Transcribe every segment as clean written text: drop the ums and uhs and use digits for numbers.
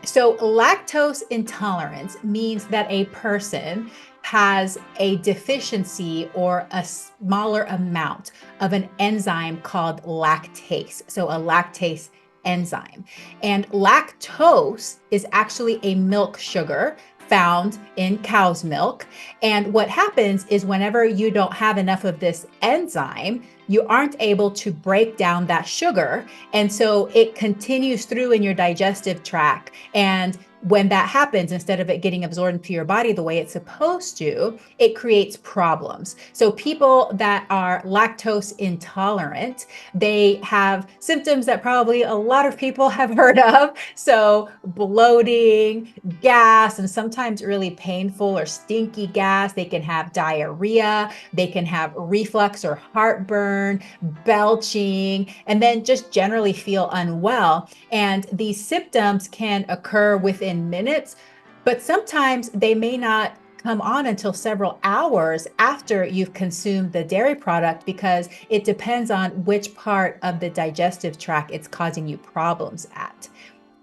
So, lactose intolerance means that a person has a deficiency or a smaller amount of an enzyme called lactase. So, a lactase enzyme. And lactose is actually a milk sugar found in cow's milk. And what happens is whenever you don't have enough of this enzyme, you aren't able to break down that sugar. And so it continues through in your digestive tract. And when that happens, instead of it getting absorbed into your body the way it's supposed to, it creates problems. So people that are lactose intolerant, they have symptoms that probably a lot of people have heard of. So bloating, gas, and sometimes really painful or stinky gas. They can have diarrhea, they can have reflux or heartburn, belching, and then just generally feel unwell. And these symptoms can occur within minutes, but sometimes they may not come on until several hours after you've consumed the dairy product because it depends on which part of the digestive tract it's causing you problems at.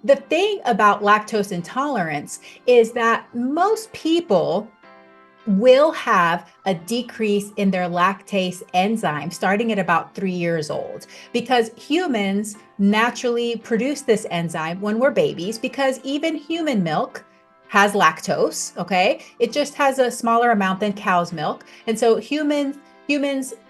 The thing about lactose intolerance is that most people will have a decrease in their lactase enzyme starting at about 3 years old because humans naturally produce this enzyme when we're babies because even human milk has lactose, okay? It just has a smaller amount than cow's milk. And so humans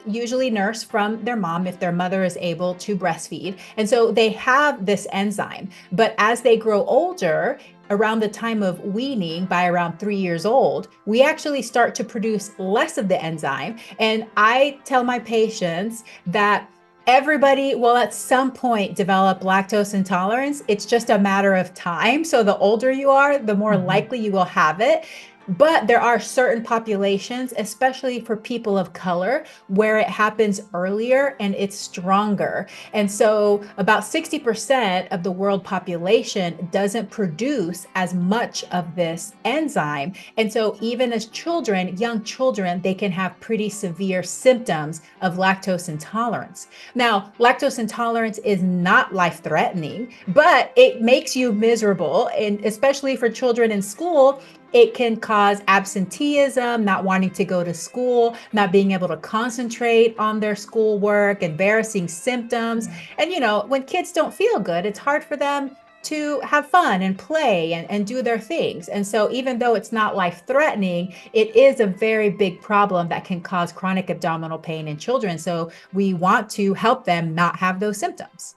usually nurse from their mom if their mother is able to breastfeed. And so they have this enzyme. But as they grow older, around the time of weaning, by around 3 years old, we actually start to produce less of the enzyme. And I tell my patients that everybody will at some point develop lactose intolerance. It's just a matter of time. So the older you are, the more likely you will have it. But there are certain populations, especially for people of color, where it happens earlier and it's stronger. And so about 60% of the world population doesn't produce as much of this enzyme. And so even as children, young children, they can have pretty severe symptoms of lactose intolerance. Now, lactose intolerance is not life-threatening, but it makes you miserable. And especially for children in school, it can cause absenteeism, not wanting to go to school, not being able to concentrate on their schoolwork, embarrassing symptoms. And, when kids don't feel good, it's hard for them to have fun and play and do their things. And so even though it's not life-threatening, it is a very big problem that can cause chronic abdominal pain in children. So we want to help them not have those symptoms.